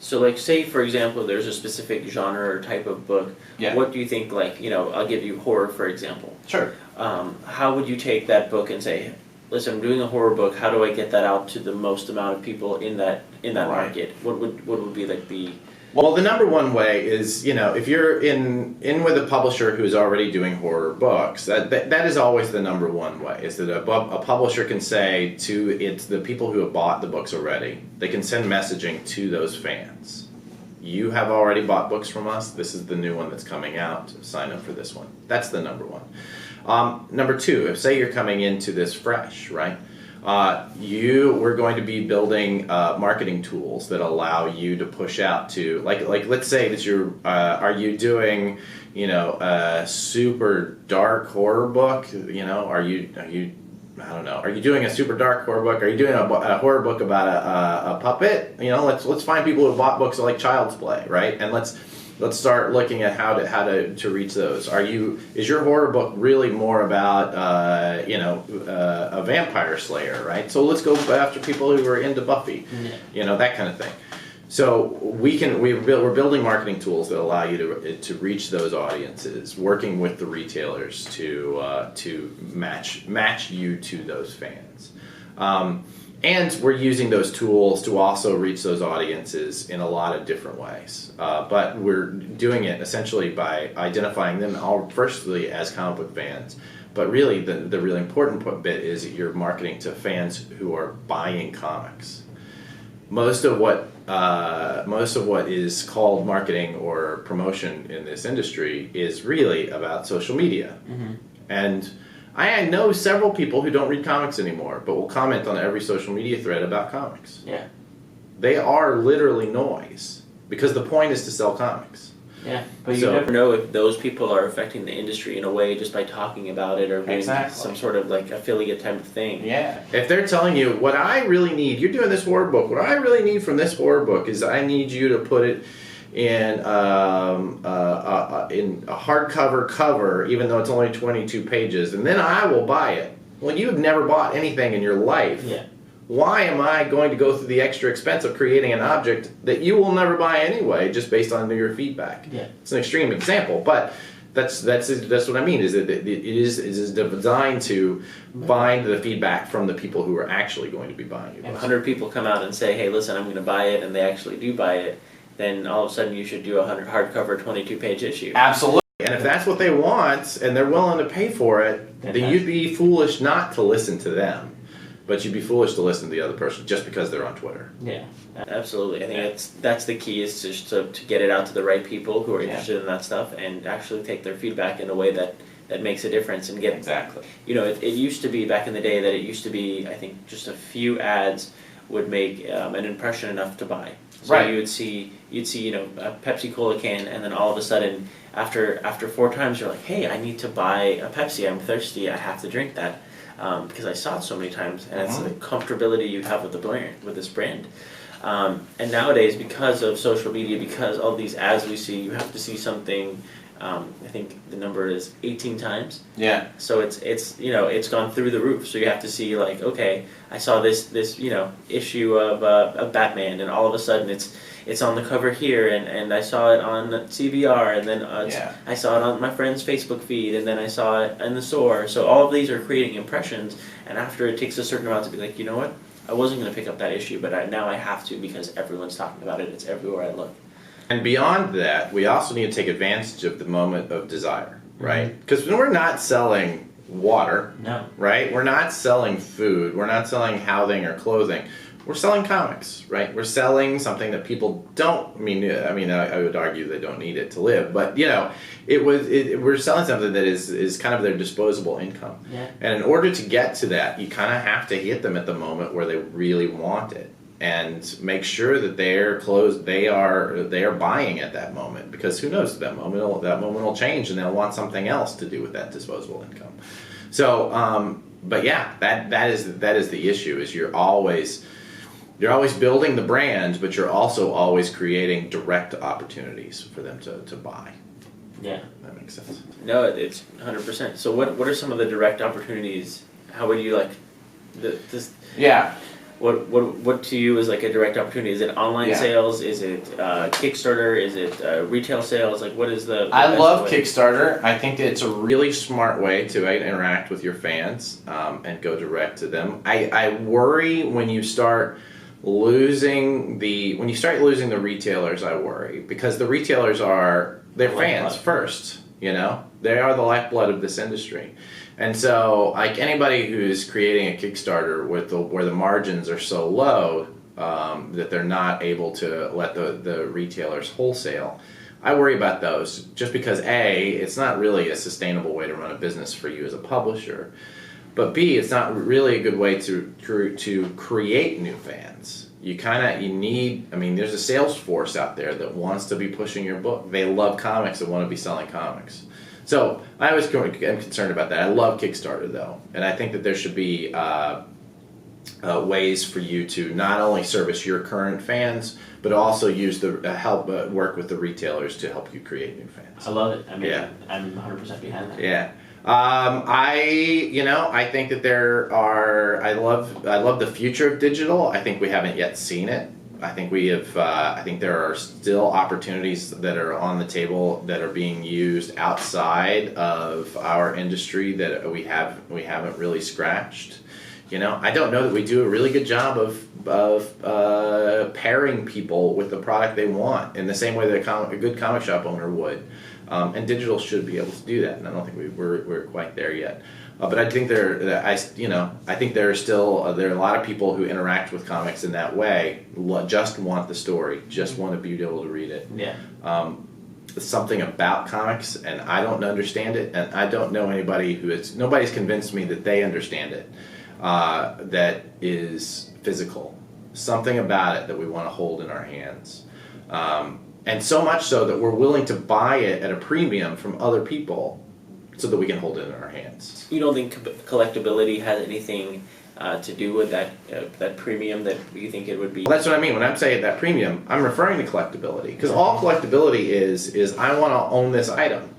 So, like, say, for example, there's a specific genre or type of book. Yeah. What do you think, like, I'll give you horror, for example. Sure. How would you take that book and say, listen, I'm doing a horror book, how do I get that out to the most amount of people in that Right. market? What would be, like, the... Well, the number one way is, if you're in with a publisher who's already doing horror books, that is always the number one way, is that a publisher can say to the people who have bought the books already, they can send messaging to those fans. You have already bought books from us, this is the new one that's coming out, sign up for this one. That's the number one. Number two, if say you're coming into this fresh, right? We're going to be building marketing tools that allow you to push out to like let's say that are you doing a super dark horror book? Are you I don't know. Are you doing a super dark horror book? Are you doing a horror book about a puppet? Let's find people who bought books like Child's Play, right? And let's start looking at how to reach those. Is your horror book really more about a vampire slayer, right? So let's go after people who are into Buffy, that kind of thing. So we're building marketing tools that allow you to reach those audiences, working with the retailers to match you to those fans. And we're using those tools to also reach those audiences in a lot of different ways. But we're doing it essentially by identifying them firstly as comic book fans. But really, the really important bit is that you're marketing to fans who are buying comics. Most of what is called marketing or promotion in this industry is really about social media. Mm-hmm. And I know several people who don't read comics anymore, but will comment on every social media thread about comics. Yeah. They are literally noise, because the point is to sell comics. Yeah, but you never know if those people are affecting the industry in a way just by talking about it or doing some sort of like affiliate type of thing. Yeah. If they're telling you, what I really need, you're doing this horror book, what I really need from this horror book is I need you to put it in a hardcover cover, even though it's only 22 pages, and then I will buy it. Well, you've never bought anything in your life. Yeah. Why am I going to go through the extra expense of creating an object that you will never buy anyway, just based on your feedback? Yeah. It's an extreme example, but that's what I mean. Is that it is designed to find the feedback from the people who are actually going to be buying it. If 100 people come out and say, "Hey, listen, I'm going to buy it," and they actually do buy it, then all of a sudden you should do a hardcover 22-page issue. Absolutely. And if that's what they want and they're willing to pay for it, then you'd be foolish not to listen to them. But you'd be foolish to listen to the other person just because they're on Twitter. Yeah, absolutely. I think that's the key, is just to get it out to the right people who are interested in that stuff and actually take their feedback in a way that makes a difference and get... Exactly. It used to be, back in the day, that it used to be, I think, just a few ads would make an impression enough to buy. So right. you'd see a Pepsi Cola can, and then all of a sudden, after 4 times, you're like, hey, I need to buy a Pepsi. I'm thirsty. I have to drink that. Because I saw it so many times, and it's the comfortability you have with this brand. And nowadays, because of social media, because all these ads we see, you have to see something. I think the number is 18 times. Yeah. So it's gone through the roof. So you have to see, like, okay, I saw this issue of Batman, and all of a sudden it's on the cover here, and I saw it on CBR, and then I saw it on my friend's Facebook feed, and then I saw it in the store. So all of these are creating impressions, and after it takes a certain amount to be like, you know what, I wasn't going to pick up that issue, but now I have to because everyone's talking about it. It's everywhere I look. And beyond that, we also need to take advantage of the moment of desire, right? Because we're not selling water, no, right? We're not selling food. We're not selling housing or clothing. We're selling comics, right? We're selling something that people don't. I would argue they don't need it to live, but we're selling something that is kind of their disposable income. Yeah. And in order to get to that, you kind of have to hit them at the moment where they really want it, and make sure that they are buying at that moment, because who knows, that moment will change, and they'll want something else to do with that disposable income. So, but yeah, that is the issue. Is you're always building the brand, but you're also always creating direct opportunities for them to buy. Yeah. That makes sense. No, it's 100%. So what are some of the direct opportunities? How would you like this? Yeah. what to you is like a direct opportunity? Is it online Yeah. sales? Is it Kickstarter? Is it retail sales? Like, what is the I best love way? Kickstarter. I think that it's a really smart way to interact with your fans and go direct to them. I worry when you start losing the retailers. I worry because the retailers are their fans first. You know, they are the lifeblood of this industry. And so, like anybody who's creating a Kickstarter where the margins are so low that they're not able to let the retailers wholesale, I worry about those just because A, it's not really a sustainable way to run a business for you as a publisher, but B, it's not really a good way to create new fans. You need. I mean, there's a sales force out there that wants to be pushing your book. They love comics and want to be selling comics. So I always am concerned about that. I love Kickstarter though, and I think that there should be ways for you to not only service your current fans, but also use help work with the retailers to help you create new fans. I love it. I mean, Yeah. I'm 100% behind that. Yeah. I think that I love the future of digital. I think we haven't yet seen it. I think I think there are still opportunities that are on the table that are being used outside of our industry that we haven't really scratched. You know, I don't know that we do a really good job of pairing people with the product they want in the same way that a good comic shop owner would. And digital should be able to do that, and I don't think we're quite there yet. But I think I think there are a lot of people who interact with comics in that way. Just want the story, just want to be able to read it. Yeah. Something about comics, and I don't understand it, and I don't know anybody nobody's convinced me that they understand it. That is physical. Something about it that we want to hold in our hands. And so much so that we're willing to buy it at a premium from other people so that we can hold it in our hands. You don't think collectability has anything to do with that premium that you think it would be? Well, that's what I mean. When I'm saying that premium, I'm referring to collectability. Because all collectability is I want to own this item,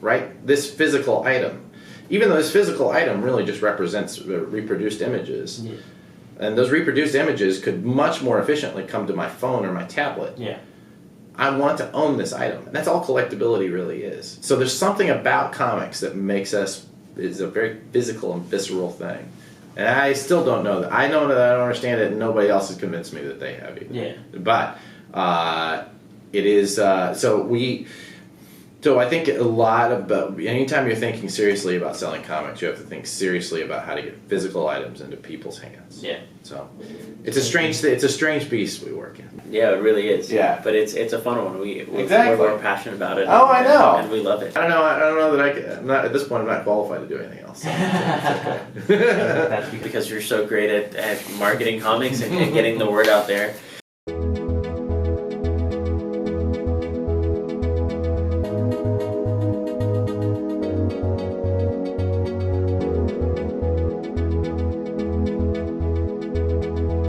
right? This physical item. Even though this physical item really just represents reproduced images. Yeah. And those reproduced images could much more efficiently come to my phone or my tablet. Yeah. I want to own this item. And that's all collectability really is. So there's something about comics that is a very physical and visceral thing. And I still don't know that. I know that I don't understand it, and nobody else has convinced me that they have either. Yeah. But it is, so I think a lot about, anytime you're thinking seriously about selling comics, you have to think seriously about how to get physical items into people's hands. Yeah. So it's a strange beast we work in. Yeah, it really is. Yeah. But it's a fun one. Exactly. We're passionate about it. Oh, I know. And we love it. I don't know that I'm not, at this point, I'm not qualified to do anything else. So it's okay. That's because you're so great at marketing comics and getting the word out there.